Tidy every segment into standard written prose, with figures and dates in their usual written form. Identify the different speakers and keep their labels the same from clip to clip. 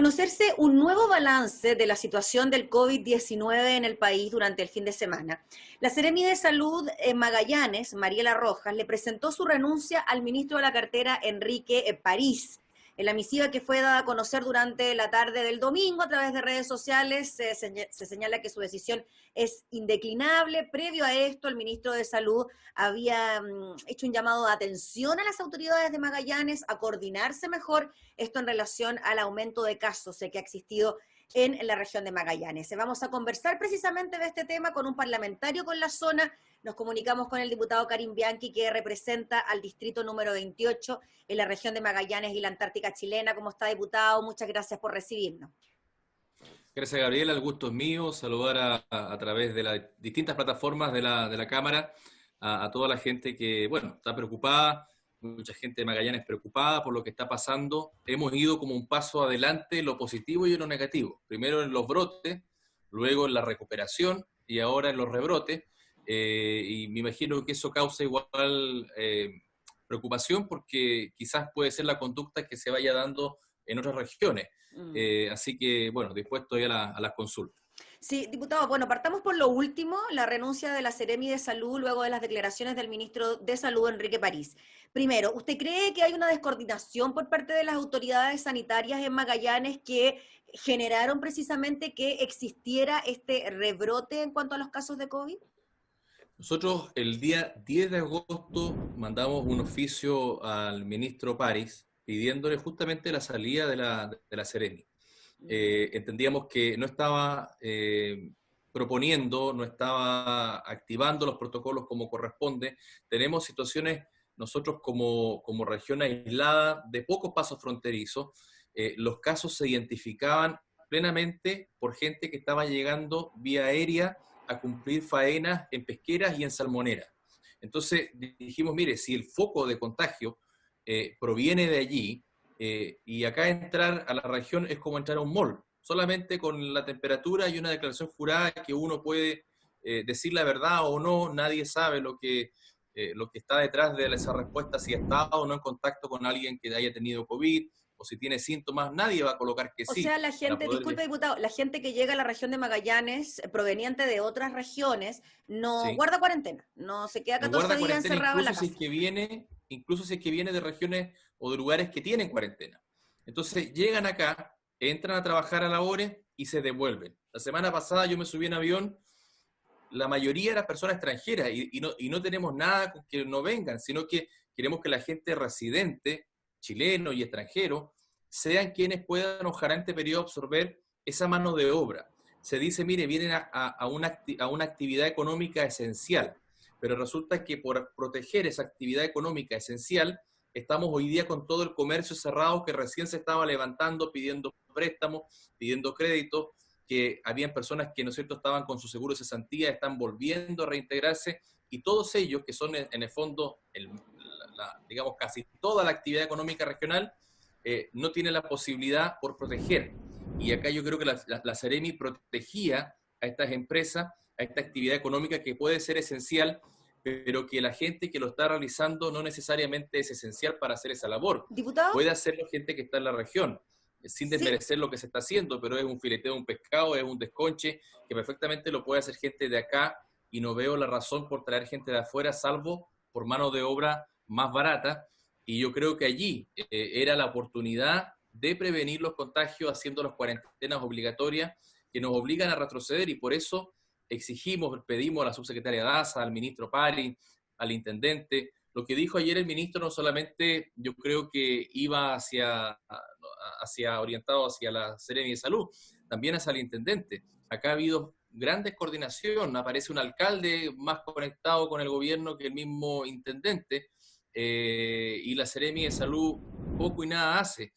Speaker 1: conocerse un nuevo balance de la situación del COVID-19 en el país durante el fin de semana. La Seremi de Salud en Magallanes, Mariela Rojas, le presentó su renuncia al ministro de la cartera, Enrique París. En la misiva que fue dada a conocer durante la tarde del domingo a través de redes sociales, se señala que su decisión es indeclinable. Previo a esto, el ministro de Salud había hecho un llamado de atención a las autoridades de Magallanes a coordinarse mejor, esto en relación al aumento de casos que ha existido en la región de Magallanes. Vamos a conversar precisamente de este tema con un parlamentario con la zona. Nos comunicamos con el diputado Karim Bianchi, que representa al distrito número 28 en la región de Magallanes y la Antártica chilena. ¿Cómo está, diputado? Muchas gracias por recibirnos.
Speaker 2: Gracias, Gabriela. El gusto es mío. Saludar a través de las distintas plataformas de la Cámara a toda la gente que, bueno, está preocupada. Mucha gente de Magallanes preocupada por lo que está pasando. Hemos ido como un paso adelante en lo positivo y en lo negativo. Primero en los brotes, luego en la recuperación y ahora en los rebrotes. Y me imagino que eso causa igual preocupación porque quizás puede ser la conducta que se vaya dando en otras regiones. Así que, bueno, dispuesto ya a las consultas.
Speaker 1: Sí, diputado, bueno, partamos por lo último, la renuncia de la Seremi de Salud luego de las declaraciones del ministro de Salud, Enrique París. Primero, ¿usted cree que hay una descoordinación por parte de las autoridades sanitarias en Magallanes que generaron precisamente que existiera este rebrote en cuanto a los casos de COVID?
Speaker 2: Nosotros el día 10 de agosto mandamos un oficio al ministro París pidiéndole justamente la salida de la Seremi. Entendíamos que no estaba proponiendo, no estaba activando los protocolos como corresponde. Tenemos situaciones, nosotros como región aislada, de pocos pasos fronterizos, los casos se identificaban plenamente por gente que estaba llegando vía aérea a cumplir faenas en pesqueras y en salmoneras. Entonces dijimos, mire, si el foco de contagio proviene de allí, y acá entrar a la región es como entrar a un mall, solamente con la temperatura y una declaración jurada que uno puede decir la verdad o no, nadie sabe lo que está detrás de esa respuesta, si ha estado o no en contacto con alguien que haya tenido COVID, o si tiene síntomas, nadie va a colocar que
Speaker 1: O
Speaker 2: sí.
Speaker 1: sea, la gente, disculpe diputado, la gente que llega a la región de Magallanes, proveniente de otras regiones, no
Speaker 2: Sí.
Speaker 1: guarda cuarentena, no se queda
Speaker 2: No
Speaker 1: 14
Speaker 2: guarda
Speaker 1: días
Speaker 2: cuarentena
Speaker 1: encerrado en la
Speaker 2: incluso si
Speaker 1: casa.
Speaker 2: es que viene de regiones o de lugares que tienen cuarentena. Entonces llegan acá, entran a trabajar a labores y se devuelven. La semana pasada yo me subí en avión, la mayoría eran personas extranjeras y no tenemos nada con que no vengan, sino que queremos que la gente residente, chileno y extranjero, sean quienes puedan ojalá en este periodo absorber esa mano de obra. Se dice, mire, vienen a una actividad económica esencial, pero resulta que por proteger esa actividad económica esencial, estamos hoy día con todo el comercio cerrado que recién se estaba levantando, pidiendo préstamos, pidiendo créditos, que habían personas que, ¿no es cierto?, estaban con su seguro de cesantía, están volviendo a reintegrarse, y todos ellos, que son en el fondo, digamos, casi toda la actividad económica regional, no tienen la posibilidad por proteger. Y acá yo creo que la Seremi protegía a estas empresas, a esta actividad económica que puede ser esencial, pero que la gente que lo está realizando no necesariamente es esencial para hacer esa labor.
Speaker 1: ¿Diputado?
Speaker 2: Puede hacerlo gente que está en la región, sin desmerecer lo que se está haciendo, pero es un fileteo de un pescado, es un desconche, que perfectamente lo puede hacer gente de acá, y no veo la razón por traer gente de afuera, salvo por mano de obra más barata, y yo creo que allí era la oportunidad de prevenir los contagios haciendo las cuarentenas obligatorias que nos obligan a retroceder, y por eso pedimos a la subsecretaria Daza, al ministro Pari, al intendente. Lo que dijo ayer el ministro no solamente yo creo que iba orientado hacia la Seremi de Salud, también hacia el intendente. Acá ha habido gran descoordinación, aparece un alcalde más conectado con el gobierno que el mismo intendente, y la Seremi de Salud poco y nada hace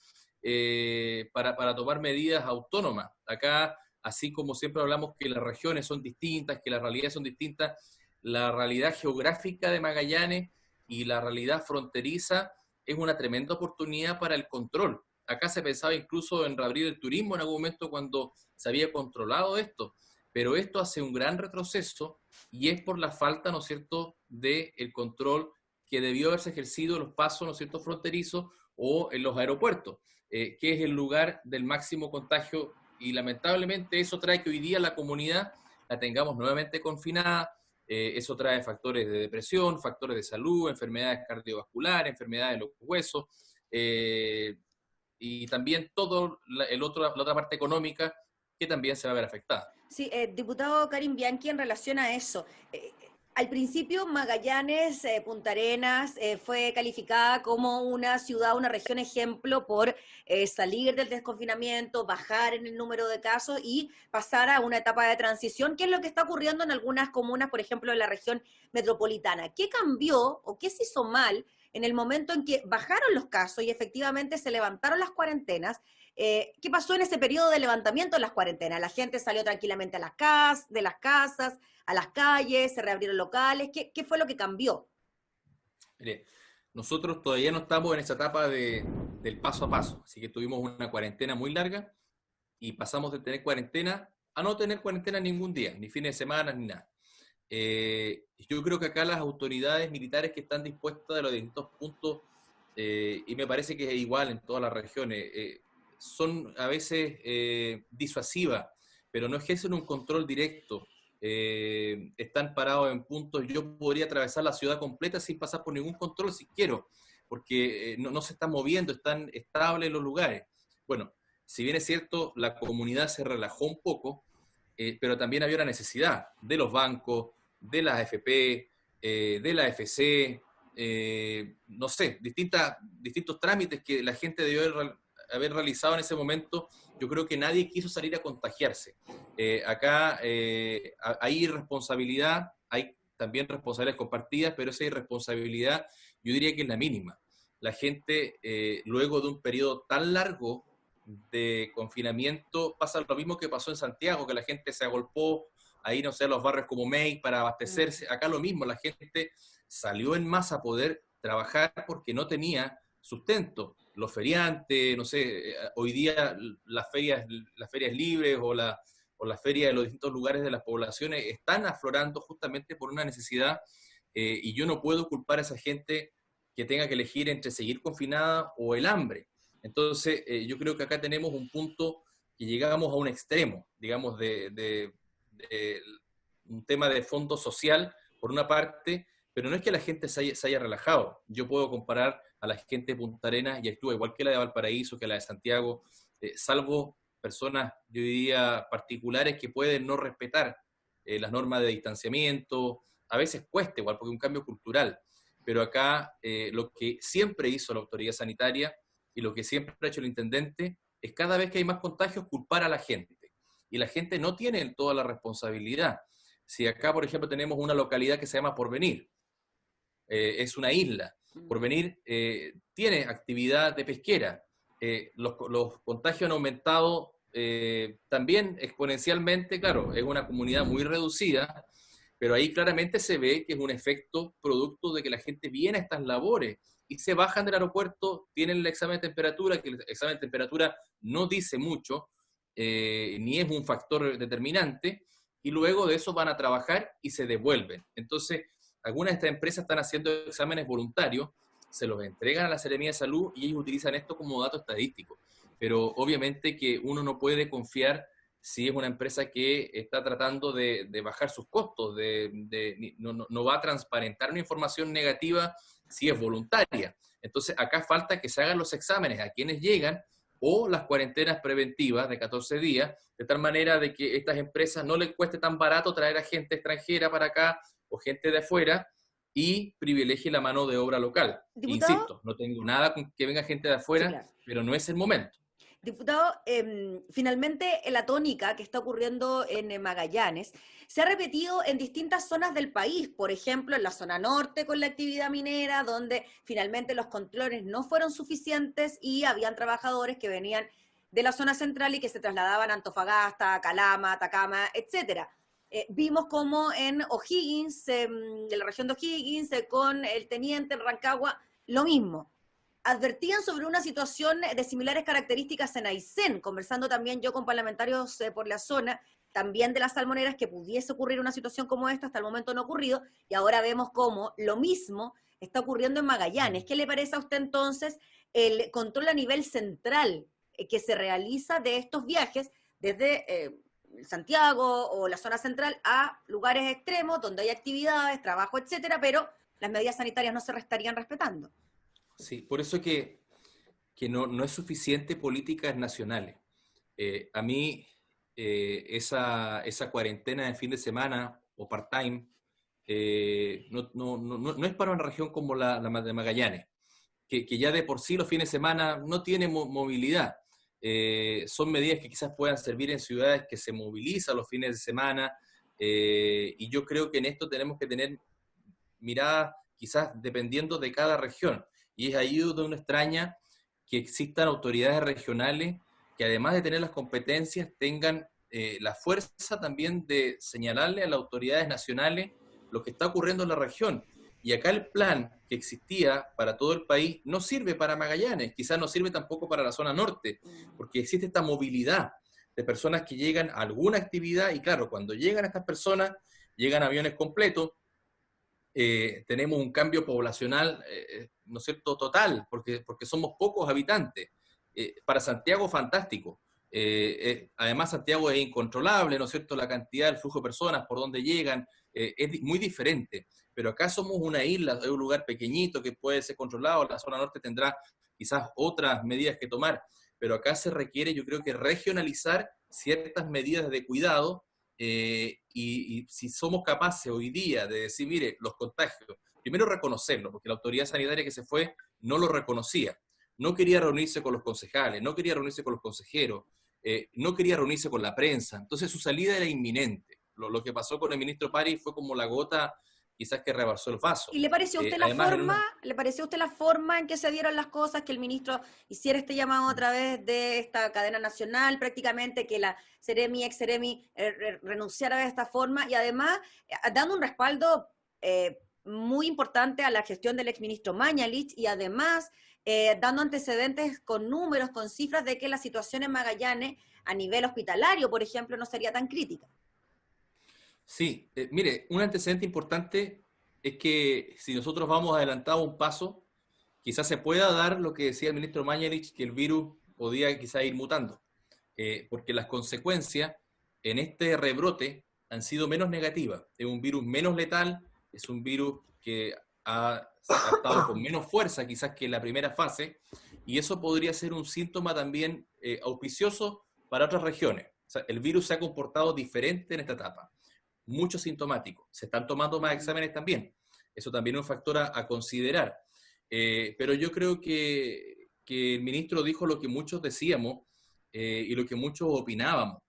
Speaker 2: para tomar medidas autónomas. Acá, así como siempre hablamos que las regiones son distintas, que las realidades son distintas, la realidad geográfica de Magallanes y la realidad fronteriza es una tremenda oportunidad para el control. Acá se pensaba incluso en reabrir el turismo en algún momento cuando se había controlado esto, pero esto hace un gran retroceso y es por la falta, ¿no es cierto?, del control que debió haberse ejercido en los pasos, ¿no es cierto?, fronterizos o en los aeropuertos. que es el lugar del máximo contagio, y lamentablemente eso trae que hoy día la comunidad la tengamos nuevamente confinada. Eso trae factores de depresión, factores de salud, enfermedades cardiovasculares, enfermedades de los huesos, y también la otra parte económica que también se va a ver afectada.
Speaker 1: Sí, diputado Karim Bianchi, en relación a eso, al principio Magallanes, Punta Arenas, fue calificada como una ciudad, una región ejemplo por salir del desconfinamiento, bajar en el número de casos y pasar a una etapa de transición, que es lo que está ocurriendo en algunas comunas, por ejemplo, en la región metropolitana. ¿Qué cambió o qué se hizo mal en el momento en que bajaron los casos y efectivamente se levantaron las cuarentenas? ¿Qué pasó en ese periodo de levantamiento de las cuarentenas? La gente salió tranquilamente de las casas, a las calles, se reabrieron locales. ¿Qué fue lo que cambió?
Speaker 2: Mire, nosotros todavía no estamos en esa etapa del paso a paso, así que tuvimos una cuarentena muy larga y pasamos de tener cuarentena a no tener cuarentena ningún día, ni fines de semana, ni nada. Yo creo que acá las autoridades militares que están dispuestas de los distintos puntos, y me parece que es igual en todas las regiones, son a veces disuasivas, pero no ejercen un control directo. Están parados en puntos. Yo podría atravesar la ciudad completa sin pasar por ningún control si quiero, porque no se están moviendo, están estables los lugares. Bueno, si bien es cierto, la comunidad se relajó un poco, pero también había una necesidad de los bancos, de las AFP, de la AFC, no sé, distintos trámites que la gente debió haber realizado en ese momento. Yo creo que nadie quiso salir a contagiarse. Acá hay irresponsabilidad, hay también responsabilidades compartidas, pero esa irresponsabilidad yo diría que es la mínima. La gente, luego de un periodo tan largo de confinamiento, pasa lo mismo que pasó en Santiago, que la gente se agolpó ahí, no sé, a los barrios como May para abastecerse. Acá lo mismo, la gente salió en masa a poder trabajar porque no tenía sustento. Los feriantes, no sé, hoy día las ferias libres o las ferias de los distintos lugares de las poblaciones están aflorando justamente por una necesidad, y yo no puedo culpar a esa gente que tenga que elegir entre seguir confinada o el hambre. Entonces, yo creo que acá tenemos un punto que llegamos a un extremo, digamos, de un tema de fondo social, por una parte, pero no es que la gente se haya relajado. Yo puedo comparar a la gente de Punta Arenas y actúa igual que la de Valparaíso, que la de Santiago, salvo personas, yo diría, particulares que pueden no respetar las normas de distanciamiento. A veces cuesta igual, porque es un cambio cultural. Pero acá lo que siempre hizo la autoridad sanitaria y lo que siempre ha hecho el intendente es, cada vez que hay más contagios, culpar a la gente. Y la gente no tiene toda la responsabilidad. Si acá, por ejemplo, tenemos una localidad que se llama Porvenir, es una isla. Porvenir tiene actividad de pesquera. Los contagios han aumentado también exponencialmente. Claro, es una comunidad muy reducida, pero ahí claramente se ve que es un efecto producto de que la gente viene a estas labores y se bajan del aeropuerto, tienen el examen de temperatura, que el examen de temperatura no dice mucho, ni es un factor determinante, y luego de eso van a trabajar y se devuelven. Entonces, algunas de estas empresas están haciendo exámenes voluntarios, se los entregan a la Seremía de Salud y ellos utilizan esto como dato estadístico. Pero obviamente que uno no puede confiar si es una empresa que está tratando de bajar sus costos, no va a transparentar una información negativa si es voluntaria. Entonces, acá falta que se hagan los exámenes a quienes llegan o las cuarentenas preventivas de 14 días, de tal manera de que a estas empresas no les cueste tan barato traer a gente extranjera para acá o gente de afuera, y privilegie la mano de obra local.
Speaker 1: Diputado,
Speaker 2: insisto, no tengo nada con que venga gente de afuera, sí, claro, pero no es el momento.
Speaker 1: Diputado, finalmente la tónica que está ocurriendo en Magallanes se ha repetido en distintas zonas del país, por ejemplo en la zona norte con la actividad minera, donde finalmente los controles no fueron suficientes y habían trabajadores que venían de la zona central y que se trasladaban a Antofagasta, Calama, Atacama, etcétera. Vimos como en O'Higgins, de la región de O'Higgins, con el teniente en Rancagua, lo mismo. Advertían sobre una situación de similares características en Aysén, conversando también yo con parlamentarios por la zona, también de las salmoneras, que pudiese ocurrir una situación como esta. Hasta el momento no ha ocurrido, y ahora vemos cómo lo mismo está ocurriendo en Magallanes. ¿Qué le parece a usted entonces el control a nivel central que se realiza de estos viajes desde Santiago o la zona central a lugares extremos donde hay actividades, trabajo, etcétera, pero las medidas sanitarias no se estarían respetando.
Speaker 2: Sí, por eso que no es suficiente políticas nacionales. A mí esa cuarentena de fin de semana o part-time no es para una región como la de Magallanes, que ya de por sí los fines de semana no tiene movilidad. Son medidas que quizás puedan servir en ciudades que se movilizan los fines de semana, y yo creo que en esto tenemos que tener miradas quizás dependiendo de cada región. Y es ahí donde uno extraña que existan autoridades regionales que además de tener las competencias tengan la fuerza también de señalarle a las autoridades nacionales lo que está ocurriendo en la región. Y acá el plan que existía para todo el país no sirve para Magallanes, quizás no sirve tampoco para la zona norte, porque existe esta movilidad de personas que llegan a alguna actividad y claro, cuando llegan estas personas, llegan aviones completos, tenemos un cambio poblacional, ¿no es cierto?, total, porque somos pocos habitantes. Para Santiago, fantástico. Además, Santiago es incontrolable, ¿no es cierto?, la cantidad, el flujo de personas, por donde llegan, es muy diferente. Pero acá somos una isla, es un lugar pequeñito que puede ser controlado, la zona norte tendrá quizás otras medidas que tomar, pero acá se requiere, yo creo que regionalizar ciertas medidas de cuidado, y si somos capaces hoy día de decir, mire, los contagios, primero reconocerlo, porque la autoridad sanitaria que se fue no lo reconocía, no quería reunirse con los concejales, no quería reunirse con los consejeros, no quería reunirse con la prensa, entonces su salida era inminente. Lo que pasó con el ministro París fue como la gota quizás que rebalsó el vaso.
Speaker 1: ¿Y le pareció a usted la
Speaker 2: Además,
Speaker 1: forma, le pareció a usted la forma en que se dieron las cosas, que el ministro hiciera este llamado a través de esta cadena nacional, prácticamente que la Seremi, ex Seremi, renunciara de esta forma y además dando un respaldo muy importante a la gestión del exministro Mañalich y además dando antecedentes con números, con cifras de que la situación en Magallanes a nivel hospitalario, por ejemplo, no sería tan crítica?
Speaker 2: sí, mire, un antecedente importante es que si nosotros vamos adelantado un paso, quizás se pueda dar lo que decía el ministro Mañalich, que el virus podía quizás ir mutando, porque las consecuencias en este rebrote han sido menos negativas. Es un virus menos letal, es un virus que ha estado con menos fuerza quizás que en la primera fase, y eso podría ser un síntoma también auspicioso para otras regiones. O sea, el virus se ha comportado diferente en esta etapa, mucho sintomático. Se están tomando más exámenes también. Eso también es un factor a considerar. Pero yo creo que el ministro dijo lo que muchos decíamos, y lo que muchos opinábamos.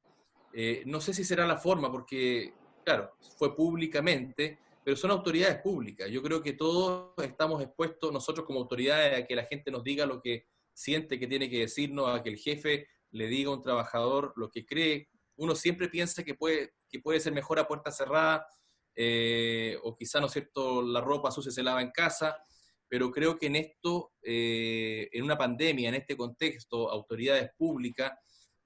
Speaker 2: No sé si será la forma, porque, claro, fue públicamente, pero son autoridades públicas. Yo creo que todos estamos expuestos, nosotros como autoridades, a que la gente nos diga lo que siente que tiene que decirnos, a que el jefe le diga a un trabajador lo que cree. Uno siempre piensa que puede ser mejor a puerta cerrada, o quizá, ¿no es cierto?, la ropa sucia se lava en casa, pero creo que en esto, en una pandemia, en este contexto, autoridades públicas,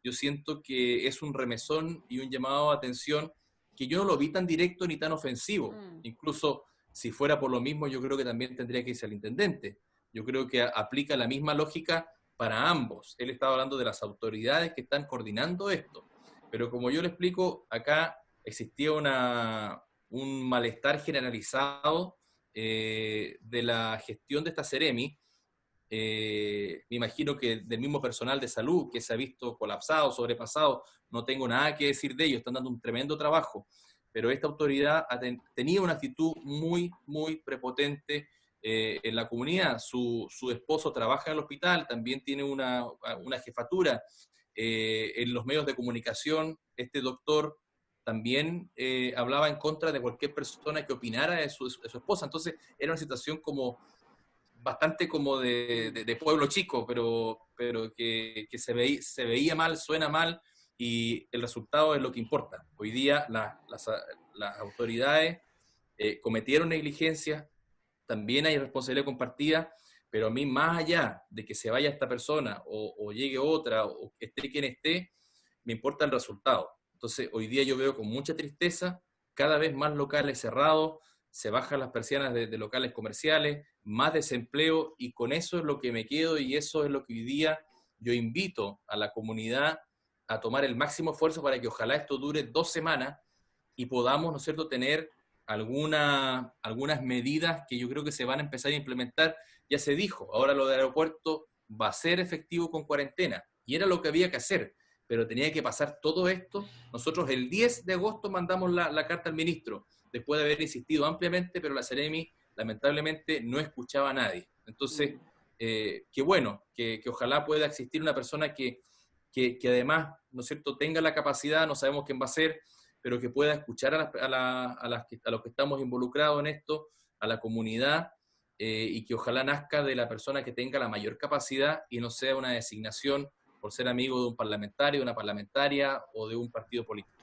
Speaker 2: yo siento que es un remesón y un llamado a atención que yo no lo vi tan directo ni tan ofensivo. Incluso si fuera por lo mismo, yo creo que también tendría que irse al intendente. Yo creo que aplica la misma lógica para ambos. Él estaba hablando de las autoridades que están coordinando esto. Pero como yo le explico, acá existía un malestar generalizado de la gestión de esta Seremi. Me imagino que del mismo personal de salud que se ha visto colapsado, sobrepasado, no tengo nada que decir de ellos, están dando un tremendo trabajo, pero esta autoridad tenía una actitud muy, muy prepotente en la comunidad. Su esposo trabaja en el hospital, también tiene una jefatura en los medios de comunicación. Este doctor también hablaba en contra de cualquier persona que opinara de su esposa, entonces era una situación como bastante como de pueblo chico, pero que se veía mal, suena mal, y el resultado es lo que importa. Hoy día las autoridades cometieron negligencia, también hay responsabilidad compartida, pero a mí, más allá de que se vaya esta persona o llegue otra o esté quien esté, me importa el resultado. Entonces, hoy día yo veo con mucha tristeza cada vez más locales cerrados, se bajan las persianas de locales comerciales, más desempleo, y con eso es lo que me quedo, y eso es lo que hoy día yo invito a la comunidad a tomar el máximo esfuerzo para que ojalá esto dure 2 semanas y podamos, ¿no es cierto?, tener algunas medidas que yo creo que se van a empezar a implementar. Ya se dijo, ahora lo del aeropuerto va a ser efectivo con cuarentena, y era lo que había que hacer, pero tenía que pasar todo esto. Nosotros el 10 de agosto mandamos la carta al ministro, después de haber insistido ampliamente, pero la Seremi lamentablemente no escuchaba a nadie. Entonces, qué bueno, que ojalá pueda existir una persona que además, ¿no es cierto?, tenga la capacidad, no sabemos quién va a ser, pero que pueda escuchar a los que estamos involucrados en esto, a la comunidad, y que ojalá nazca de la persona que tenga la mayor capacidad y no sea una designación por ser amigo de un parlamentario, de una parlamentaria o de un partido político.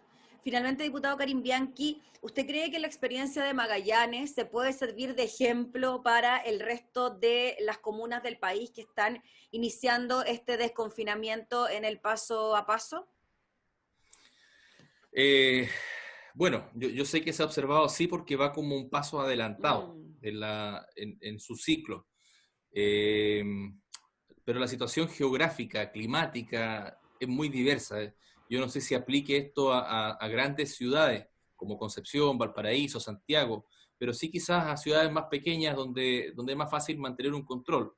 Speaker 1: Finalmente, diputado Karim Bianchi, ¿usted cree que la experiencia de Magallanes se puede servir de ejemplo para el resto de las comunas del país que están iniciando este desconfinamiento en el paso a paso?
Speaker 2: Bueno, yo sé que se ha observado así porque va como un paso adelantado
Speaker 1: Mm.
Speaker 2: en su ciclo. Pero la situación geográfica, climática, es muy diversa. Yo no sé si aplique esto a grandes ciudades como Concepción, Valparaíso, Santiago, pero sí quizás a ciudades más pequeñas donde es más fácil mantener un control.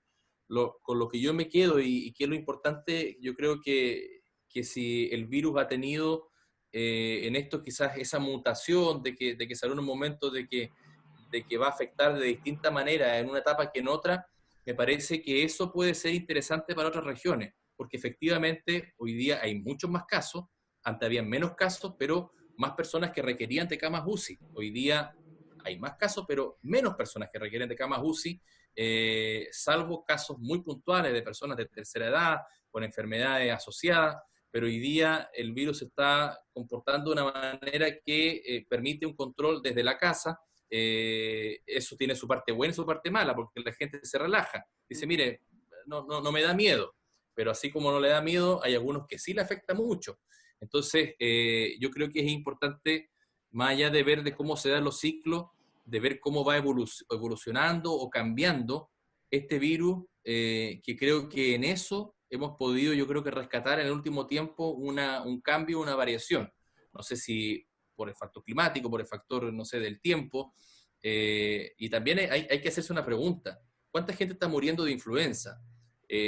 Speaker 2: Con lo que yo me quedo y que es lo importante, yo creo que si el virus ha tenido en esto quizás esa mutación de que salió en un momento de que va a afectar de distinta manera en una etapa que en otra, me parece que eso puede ser interesante para otras regiones, porque efectivamente hoy día hay muchos más casos, antes había menos casos, pero más personas que requerían de camas UCI. Hoy día hay más casos, pero menos personas que requieren de camas UCI, salvo casos muy puntuales de personas de tercera edad, con enfermedades asociadas, pero hoy día el virus se está comportando de una manera que permite un control desde la casa. Eso tiene su parte buena y su parte mala, porque la gente se relaja. Dice, mire, no me da miedo, pero así como no le da miedo, hay algunos que sí le afecta mucho. Entonces, yo creo que es importante, más allá de ver de cómo se dan los ciclos, de ver cómo va evolucionando o cambiando este virus, que creo que en eso hemos podido, yo creo que rescatar en el último tiempo un cambio, una variación. No sé si por el factor climático, por el factor, no sé, del tiempo. Y también hay que hacerse una pregunta. ¿Cuánta gente está muriendo de influenza?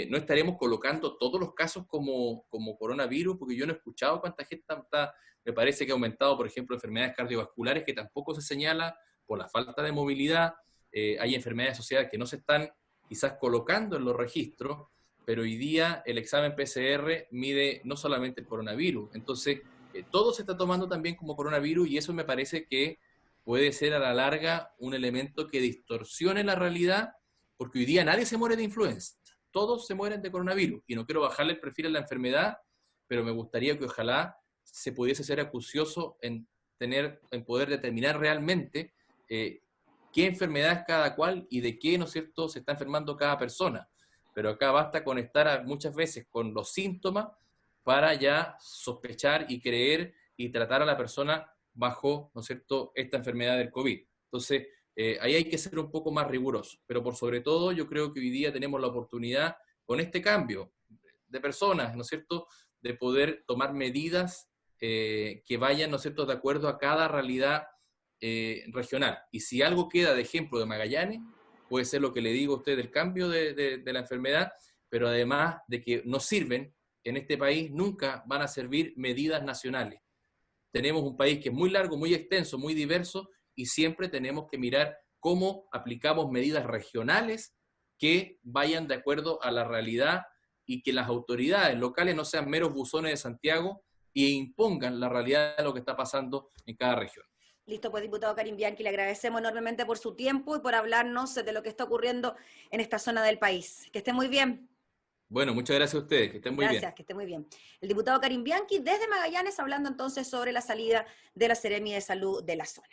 Speaker 2: ¿No estaremos colocando todos los casos como coronavirus? Porque yo no he escuchado cuánta gente está, me parece que ha aumentado, por ejemplo, enfermedades cardiovasculares, que tampoco se señala por la falta de movilidad. Hay enfermedades asociadas que no se están quizás colocando en los registros, pero hoy día el examen PCR mide no solamente el coronavirus. Entonces, todo se está tomando también como coronavirus, y eso me parece que puede ser a la larga un elemento que distorsione la realidad, porque hoy día nadie se muere de influenza, todos se mueren de coronavirus, y no quiero bajarle el perfil a la enfermedad, pero me gustaría que ojalá se pudiese ser acucioso en poder determinar realmente qué enfermedad es cada cual y de qué, ¿no es cierto?, se está enfermando cada persona. Pero acá basta con estar muchas veces con los síntomas para ya sospechar y creer y tratar a la persona bajo, ¿no es cierto?, esta enfermedad del COVID. Entonces, ahí hay que ser un poco más riguroso, pero por sobre todo yo creo que hoy día tenemos la oportunidad, con este cambio de personas, ¿no es cierto?, de poder tomar medidas que vayan, ¿no es cierto?, de acuerdo a cada realidad regional. Y si algo queda de ejemplo de Magallanes, puede ser lo que le digo a usted del cambio de la enfermedad, pero además de que no sirven, en este país nunca van a servir medidas nacionales. Tenemos un país que es muy largo, muy extenso, muy diverso, y siempre tenemos que mirar cómo aplicamos medidas regionales que vayan de acuerdo a la realidad, y que las autoridades locales no sean meros buzones de Santiago e impongan la realidad de lo que está pasando en cada región.
Speaker 1: Listo, pues diputado Karim Bianchi, le agradecemos enormemente por su tiempo y por hablarnos de lo que está ocurriendo en esta zona del país. Que esté muy bien.
Speaker 2: Bueno, muchas gracias a ustedes, que estén muy bien.
Speaker 1: Gracias, que esté muy bien. El diputado Karim Bianchi desde Magallanes hablando entonces sobre la salida de la Seremi de Salud de la zona.